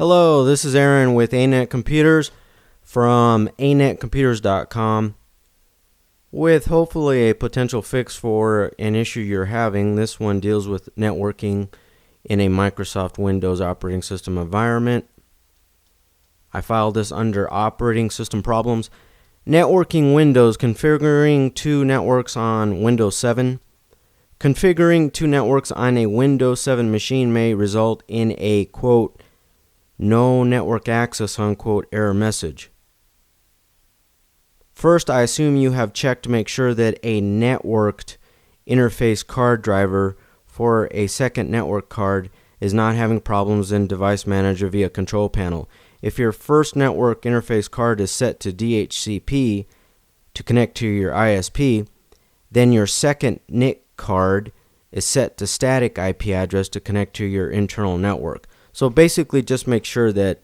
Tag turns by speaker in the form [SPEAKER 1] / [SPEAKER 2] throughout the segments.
[SPEAKER 1] Hello, this is Aaron with ANET Computers from anetcomputers.com with hopefully a potential fix for an issue you're having. This one deals with networking in a Microsoft Windows operating system environment. I filed this under Operating System Problems. Networking Windows, configuring two networks on Windows 7. Configuring two networks on a Windows 7 machine may result in a, quote, no network access, unquote, error message. First, I assume you have checked to make sure that a networked interface card driver for a second network card is not having problems in Device Manager via Control Panel. If your first network interface card is set to DHCP to connect to your ISP, then your second NIC card is set to static IP address to connect to your internal network. So basically just make sure that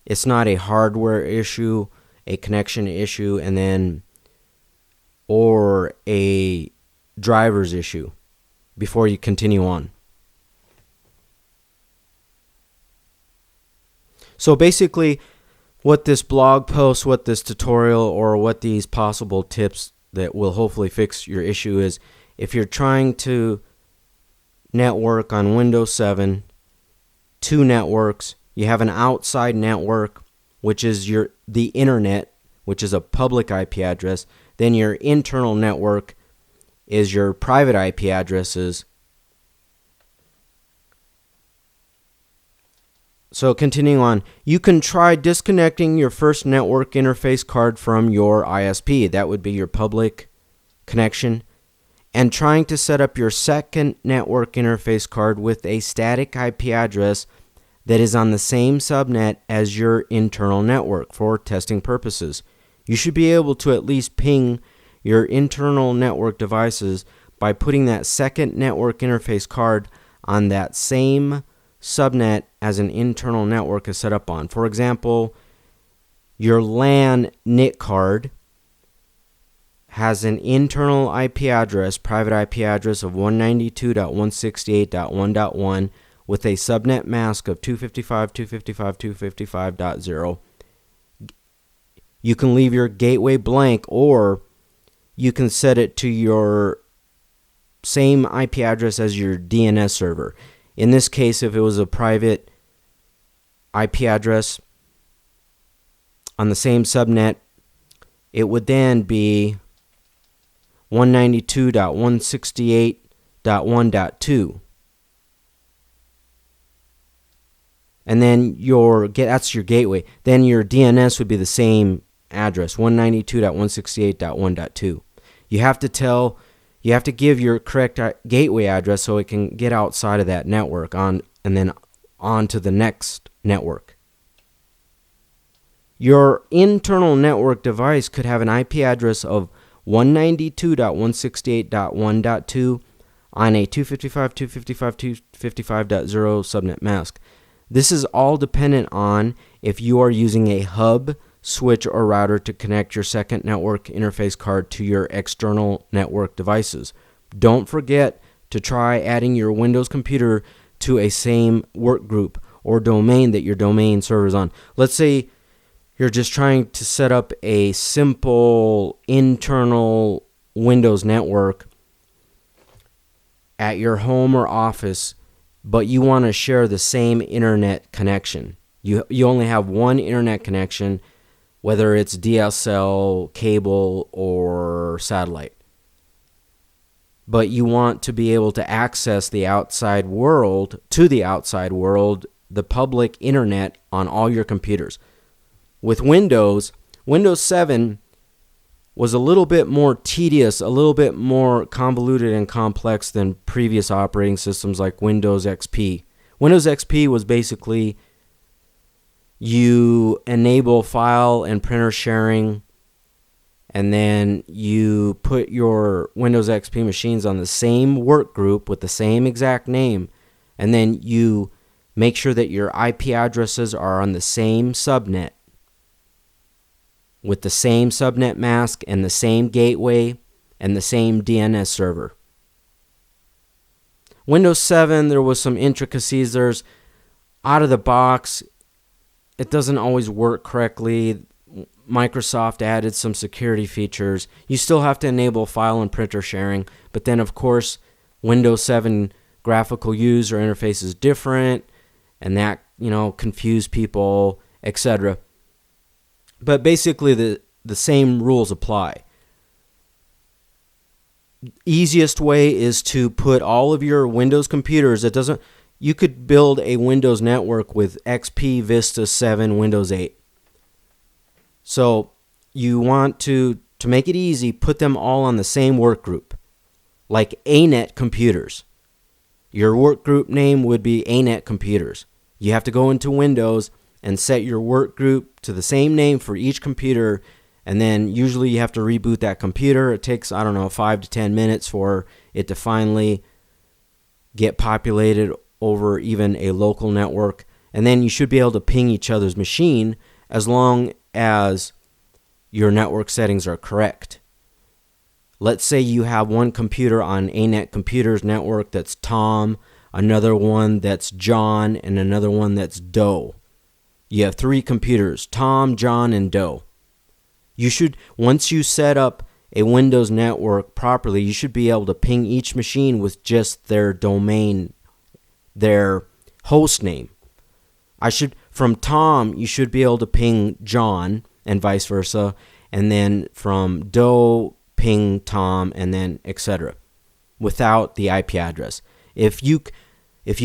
[SPEAKER 1] it's not a hardware issue, a connection issue, or a driver's issue before you continue on. So basically what this blog post, what this tutorial, or what these possible tips that will hopefully fix your issue is, if you're trying to network on Windows 7, two networks, you have an outside network, which is the internet, which is a public IP address. Then your internal network is your private IP addresses. So continuing on, you can try disconnecting your first network interface card from your ISP. That would be your public connection. And trying to set up your second network interface card with a static IP address that is on the same subnet as your internal network for testing purposes. You should be able to at least ping your internal network devices by putting that second network interface card on that same subnet as an internal network is set up on. For example, your LAN NIC card has an internal IP address, private IP address of 192.168.1.1 with a subnet mask of 255.255.255.0. You can leave your gateway blank, or you can set it to your same IP address as your DNS server. In this case, if it was a private IP address on the same subnet, it would then be 192.168.1.2. And then that's your gateway. Then your DNS would be the same address, 192.168.1.2. You have to give your correct gateway address so it can get outside of that network and then on to the next network. Your internal network device could have an IP address of 192.168.1.2 on a 255.255.255.0 subnet mask. This is all dependent on if you are using a hub, switch, or router to connect your second network interface card to your external network devices. Don't forget to try adding your Windows computer to a same work group or domain that your domain server is on. Let's say you're just trying to set up a simple internal Windows network at your home or office, but you want to share the same internet connection. You only have one internet connection, whether it's DSL, cable, or satellite. But you want to be able to access the outside world, the public internet on all your computers. With Windows 7 was a little bit more tedious, a little bit more convoluted and complex than previous operating systems like Windows XP. Windows XP was basically you enable file and printer sharing, and then you put your Windows XP machines on the same work group with the same exact name, and then you make sure that your IP addresses are on the same subnet with the same subnet mask and the same gateway and the same DNS server. Windows 7, there was some intricacies. There's out of the box, it doesn't always work correctly. Microsoft added some security features. You still have to enable file and printer sharing, but then of course Windows 7 graphical user interface is different, and that, confuse people, etc. But basically the same rules apply. Easiest way is to put all of your Windows computers, you could build a Windows network with XP, Vista 7, Windows 8. So you want to make it easy, put them all on the same work group, like ANET computers. Your work group name would be ANET computers. You have to go into Windows and set your work group to the same name for each computer, and then usually you have to reboot that computer. It takes, 5 to 10 minutes for it to finally get populated over even a local network. And then you should be able to ping each other's machine as long as your network settings are correct. Let's say you have one computer on ANET Computers network that's Tom, another one that's John, and another one that's Doe. You have 3 computers, Tom, John, and Doe. Once you set up a Windows network properly, you should be able to ping each machine with just their domain, their host name. From Tom, you should be able to ping John and vice versa, and then from Doe, ping Tom, and then etc. without the IP address. If you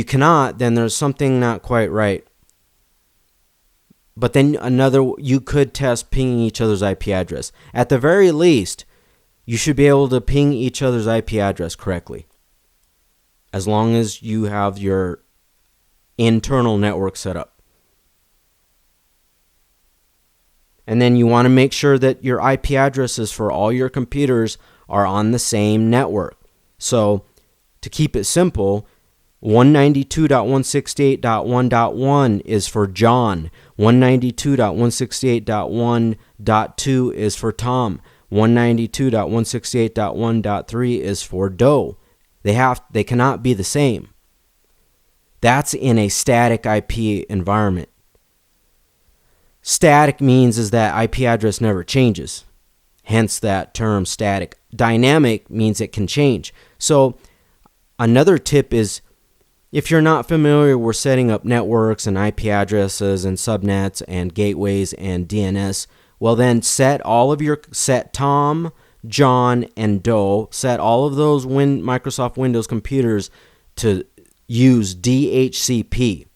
[SPEAKER 1] cannot, then there's something not quite right. But then you could test pinging each other's IP address. At the very least, you should be able to ping each other's IP address correctly, as long as you have your internal network set up. And then you want to make sure that your IP addresses for all your computers are on the same network. So to keep it simple, 192.168.1.1 is for John. 192.168.1.2 is for Tom. 192.168.1.3 is for Doe. They cannot be the same. That's in a static IP environment. Static means is that IP address never changes. Hence that term static. Dynamic means it can change. So another tip is, if you're not familiar with setting up networks and IP addresses and subnets and gateways and DNS, well then set Tom, John, and Doe, set all of those Microsoft Windows computers to use DHCP.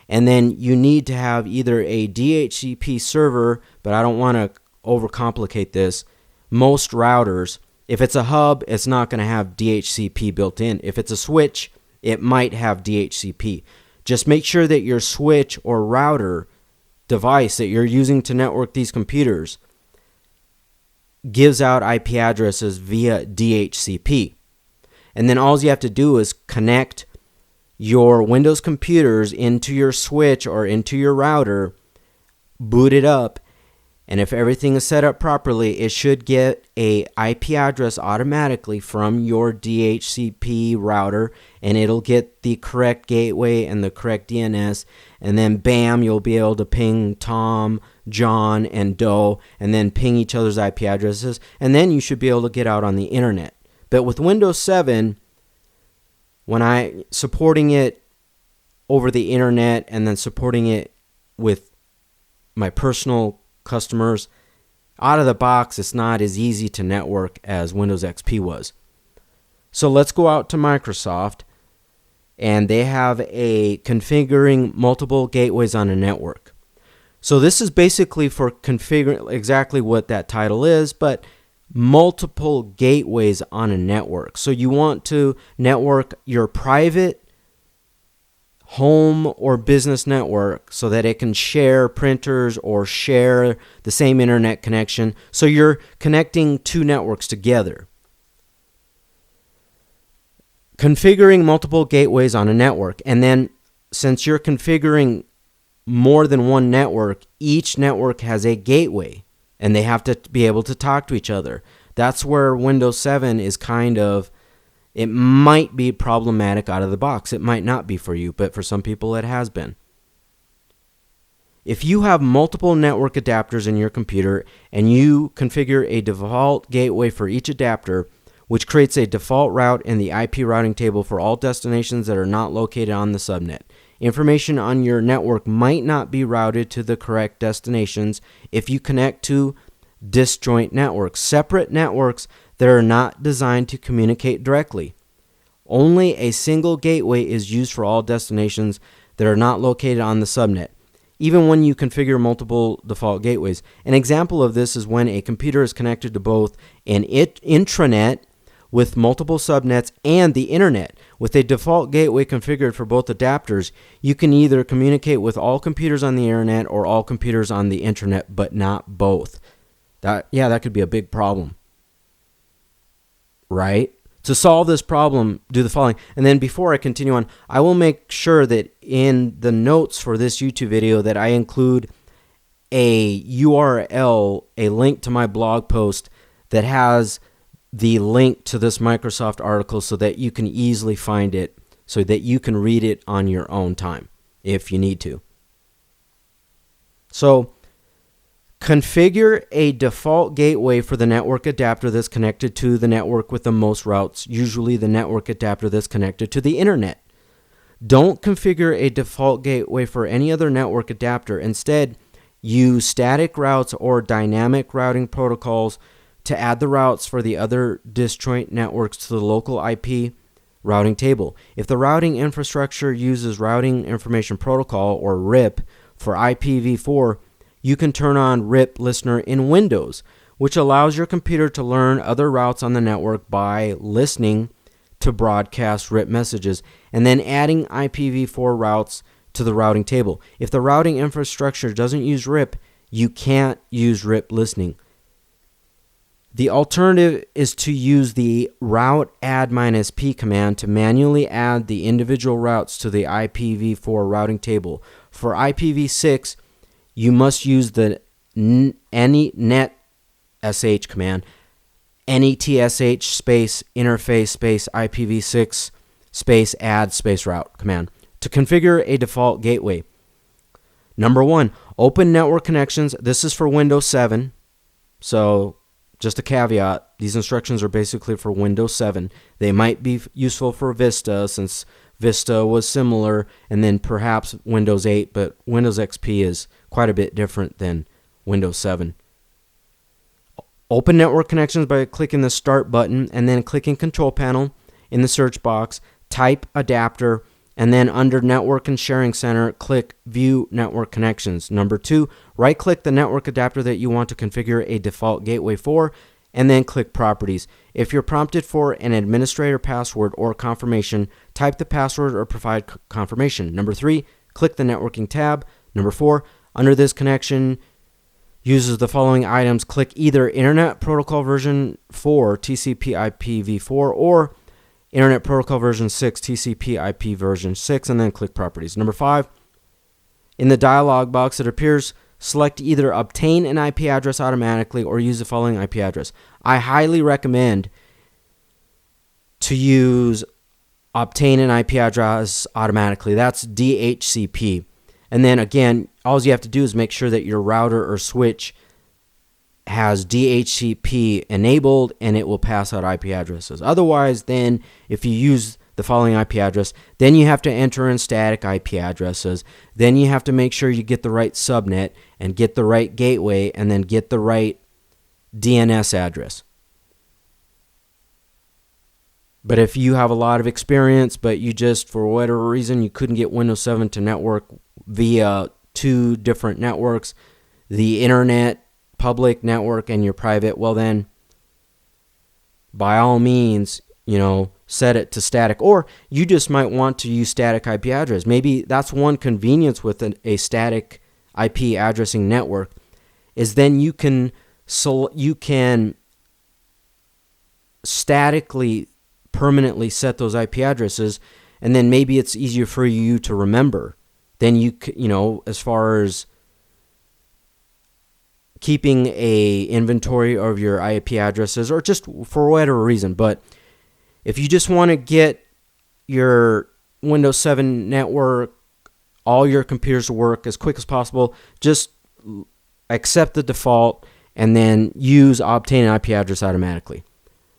[SPEAKER 1] And then you need to have either a DHCP server, but I don't want to overcomplicate this. Most routers, if it's a hub, it's not going to have DHCP built in. If it's a switch, it might have DHCP. Just make sure that your switch or router device that you're using to network these computers gives out IP addresses via DHCP. And then all you have to do is connect your Windows computers into your switch or into your router, boot it up, and if everything is set up properly, it should get a IP address automatically from your DHCP router, and it'll get the correct gateway and the correct DNS, and then bam, you'll be able to ping Tom, John, and Doe, and then ping each other's IP addresses, and then you should be able to get out on the internet. But with Windows 7, when I supporting it over the internet and then supporting it with my personal customers, out of the box, it's not as easy to network as Windows XP was. So let's go out to Microsoft, and they have a configuring multiple gateways on a network. So this is basically for configuring exactly what that title is, but multiple gateways on a network. So you want to network your private home or business network so that it can share printers or share the same internet connection. So you're connecting 2 networks together. Configuring multiple gateways on a network. And then since you're configuring more than one network, each network has a gateway, and they have to be able to talk to each other. That's where Windows 7 is it might be problematic out of the box. It might not be for you, but for some people it has been. If you have multiple network adapters in your computer and you configure a default gateway for each adapter, which creates a default route in the IP routing table for all destinations that are not located on the subnet, information on your network might not be routed to the correct destinations if you connect to disjoint networks, separate networks that are not designed to communicate directly. Only a single gateway is used for all destinations that are not located on the subnet, even when you configure multiple default gateways. An example of this is when a computer is connected to both an intranet with multiple subnets and the internet. With a default gateway configured for both adapters, you can either communicate with all computers on the internet or all computers on the internet, but not both. That could be a big problem, right? To solve this problem, do the following. And then before I continue on, I will make sure that in the notes for this YouTube video that I include a URL, a link to my blog post that has the link to this Microsoft article so that you can easily find it, so that you can read it on your own time if you need to. So, configure a default gateway for the network adapter that's connected to the network with the most routes, usually the network adapter that's connected to the internet. Don't configure a default gateway for any other network adapter. Instead, use static routes or dynamic routing protocols to add the routes for the other disjoint networks to the local IP routing table. If the routing infrastructure uses Routing Information Protocol, or RIP, for IPv4, you can turn on RIP Listener in Windows, which allows your computer to learn other routes on the network by listening to broadcast RIP messages and then adding IPv4 routes to the routing table. If the routing infrastructure doesn't use RIP, you can't use RIP listening. The alternative is to use the route add -p command to manually add the individual routes to the IPv4 routing table. For IPv6, you must use the netsh command, netsh space interface space IPv6 space add space route command to configure a default gateway. Number 1, open network connections. This is for Windows 7. So just a caveat, these instructions are basically for Windows 7. They might be useful for Vista since Vista was similar, and then perhaps Windows 8, but Windows XP is quite a bit different than Windows 7. Open network connections by clicking the Start button and then clicking Control Panel in the search box, type adapter, and then under Network and Sharing Center, click View Network Connections. Number 2, right-click the network adapter that you want to configure a default gateway for, and then click Properties. If you're prompted for an administrator password or confirmation, type the password or provide confirmation. Number 3, click the Networking tab. Number 4, under this connection, uses the following items. Click either Internet Protocol version 4 TCP/IPv4 or Internet Protocol version 6 TCP/IP version 6, and then click Properties. Number 5, in the dialog box it appears, select either obtain an IP address automatically or use the following IP address. I highly recommend to use obtain an IP address automatically. That's DHCP. And then again, all you have to do is make sure that your router or switch has DHCP enabled and it will pass out IP addresses. Otherwise, then if you use the following IP address, then you have to enter in static IP addresses. Then you have to make sure you get the right subnet and get the right gateway and then get the right DNS address. But if you have a lot of experience, but you just, for whatever reason, you couldn't get Windows 7 to network via 2 different networks, the internet, public network, and your private, well then, by all means, set it to static. Or you just might want to use static IP address. Maybe that's one convenience with a static IP addressing network, is then you can statically permanently set those IP addresses, and then maybe it's easier for you to remember. Then as far as keeping a inventory of your IP addresses, or just for whatever reason. But if you just want to get your Windows 7 network all your computers to work as quick as possible, just accept the default and then use obtain an IP address automatically.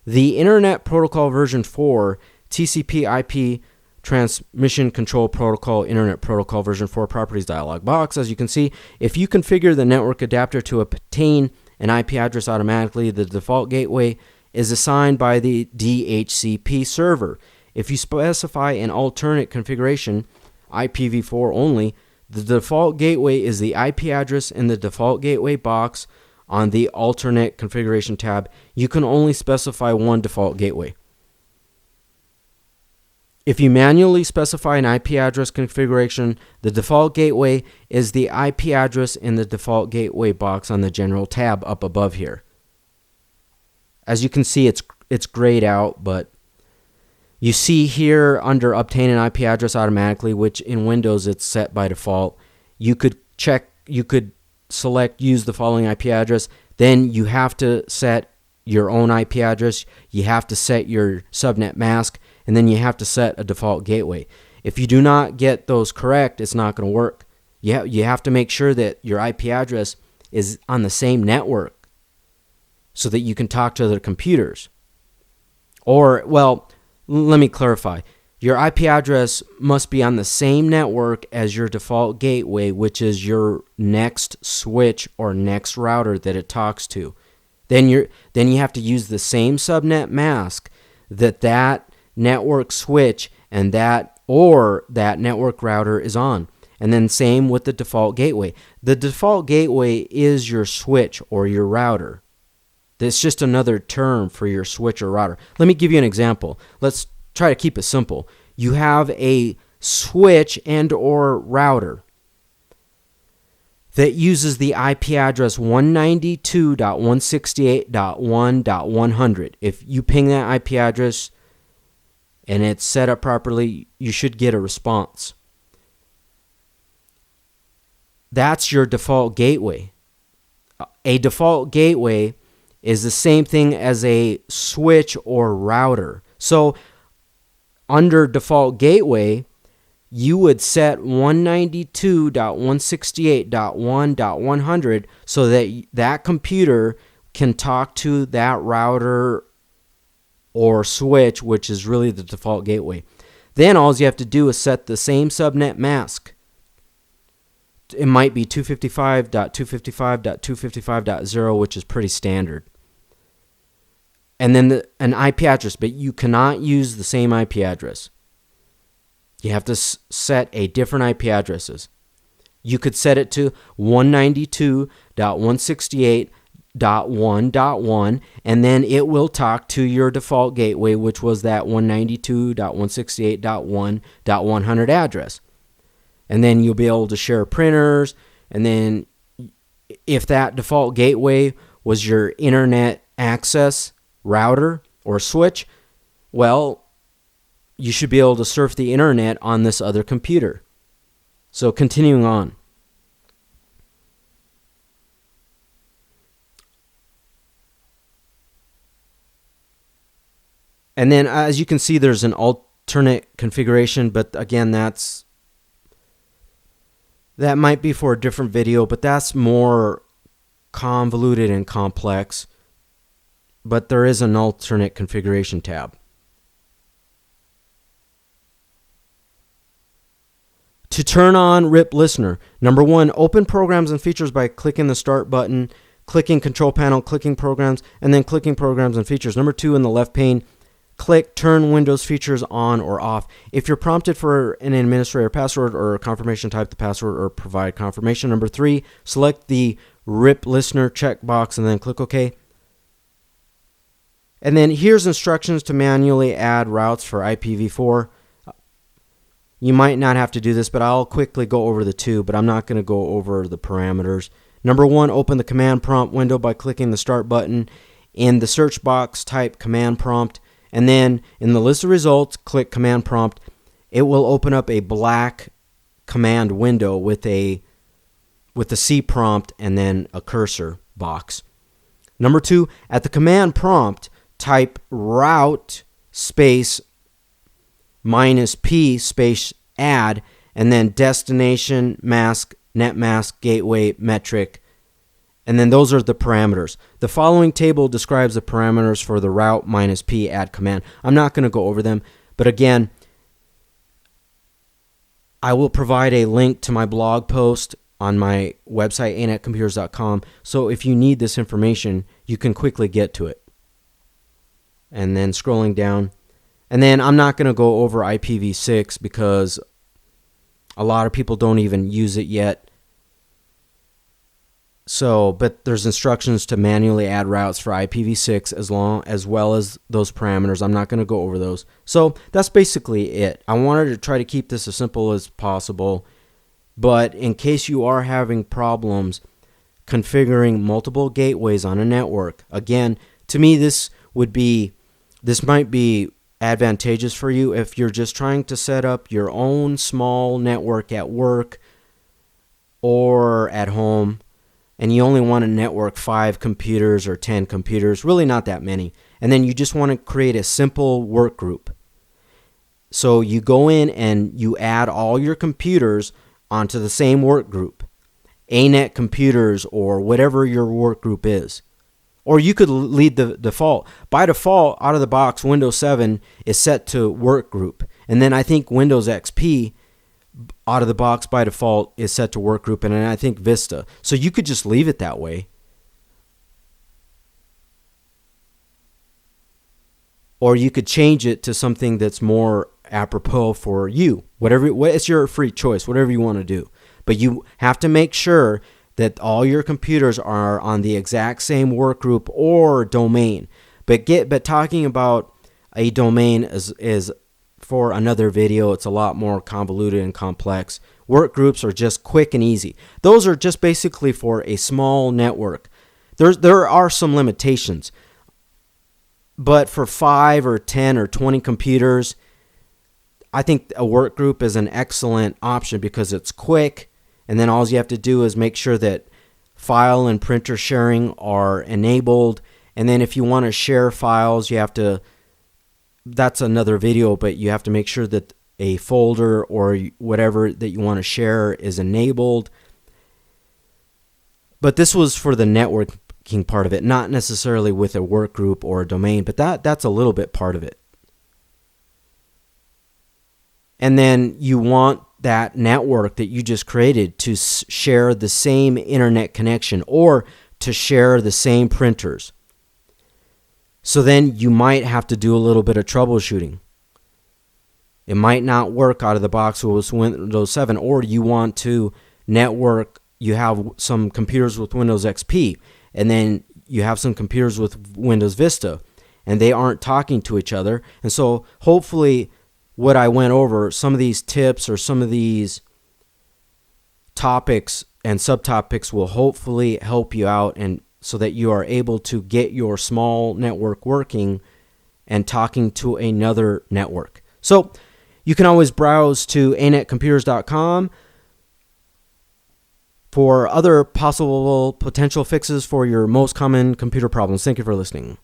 [SPEAKER 1] The Internet Protocol version 4, TCP/IP Transmission Control Protocol, Internet Protocol version 4 properties dialog box. As you can see, if you configure the network adapter to obtain an IP address automatically, the default gateway is assigned by the DHCP server. If you specify an alternate configuration, IPv4 only, the default gateway is the IP address in the default gateway box on the alternate configuration tab. You can only specify one default gateway. If you manually specify an IP address configuration, the default gateway is the IP address in the default gateway box on the general tab up above here. As you can see, it's grayed out, but you see here under obtain an IP address automatically, which in Windows it's set by default. You could select use the following IP address. Then you have to set your own IP address. You have to set your subnet mask, and then you have to set a default gateway. If you do not get those correct, it's not going to work. You have to make sure that your IP address is on the same network so that you can talk to other computers. Or, well, let me clarify. Your IP address must be on the same network as your default gateway, which is your next switch or next router that it talks to. Then you have to use the same subnet mask that network switch and that network router is on. And then same with the default gateway. The default gateway is your switch or your router. It's just another term for your switch or router. Let me give you an example. Let's try to keep it simple. You have a switch and or router that uses the IP address 192.168.1.100. If you ping that IP address and it's set up properly, you should get a response. That's your default gateway. A default gateway is the same thing as a switch or router. So under default gateway, you would set 192.168.1.100 so that that computer can talk to that router or switch, which is really the default gateway. Then all you have to do is set the same subnet mask. It might be 255.255.255.0, which is pretty standard. And then an IP address, but you cannot use the same IP address. You have to set a different IP addresses. You could set it to 192.168.1.1, and then it will talk to your default gateway, which was that 192.168.1.100 address. And then you'll be able to share printers, and then if that default gateway was your internet access router or switch, well, you should be able to surf the internet on this other computer. So continuing on. And then as you can see, there's an alternate configuration, but again, that might be for a different video, but that's more convoluted and complex. But there is an alternate configuration tab. To turn on RIP Listener, number 1, open programs and features by clicking the start button, clicking control panel, clicking programs, and then clicking programs and features. Number 2, in the left pane, click turn Windows features on or off. If you're prompted for an administrator password or confirmation, type the password or provide confirmation. Number 3, select the RIP Listener checkbox and then click OK. And then here's instructions to manually add routes for IPv4. You might not have to do this, but I'll quickly go over the two, but I'm not going to go over the parameters. Number 1, open the command prompt window by clicking the start button. In the search box, type command prompt, and then in the list of results, click command prompt. It will open up a black command window with the C prompt and then a cursor box. Number 2, at the command prompt, type route space -p space add, and then destination, mask, net mask, gateway, metric, and then those are the parameters. The following table describes the parameters for the route -p add command. I'm not going to go over them, but again, I will provide a link to my blog post on my website, anetcomputers.com, so if you need this information, you can quickly get to it. And then scrolling down, and then I'm not going to go over IPv6 because a lot of people don't even use it yet. So, but there's instructions to manually add routes for IPv6 as well as those parameters. I'm not going to go over those. So that's basically it. I wanted to try to keep this as simple as possible, but in case you are having problems configuring multiple gateways on a network, again, to me this might be advantageous for you if you're just trying to set up your own small network at work or at home, and you only want to network 5 computers or 10 computers, really not that many. And then you just want to create a simple work group. So you go in and you add all your computers onto the same work group, ANET computers or whatever your work group is. Or you could lead the default. By default, out of the box, Windows 7 is set to work group. And then I think Windows XP out of the box by default is set to work group, and then I think Vista. So you could just leave it that way. Or you could change it to something that's more apropos for you. It's your free choice, whatever you want to do. But you have to make sure that all your computers are on the exact same work group or domain. But talking about a domain is for another video. It's a lot more convoluted and complex. Work groups are just quick and easy. Those are just basically for a small network. There are some limitations, but for 5 or 10 or 20 computers, I think a work group is an excellent option because it's quick, and then all you have to do is make sure that file and printer sharing are enabled. And then if you want to share files, that's another video, but you have to make sure that a folder or whatever that you want to share is enabled. But this was for the networking part of it, not necessarily with a work group or a domain, but that's a little bit part of it. And then you want that network that you just created to share the same internet connection or to share the same printers. So then you might have to do a little bit of troubleshooting. It might not work out of the box with Windows 7, or you want to network, you have some computers with Windows XP, and then you have some computers with Windows Vista, and they aren't talking to each other. And so hopefully what I went over, some of these tips or some of these topics and subtopics will hopefully help you out, and so that you are able to get your small network working and talking to another network. So you can always browse to anetcomputers.com for other possible potential fixes for your most common computer problems. Thank you for listening.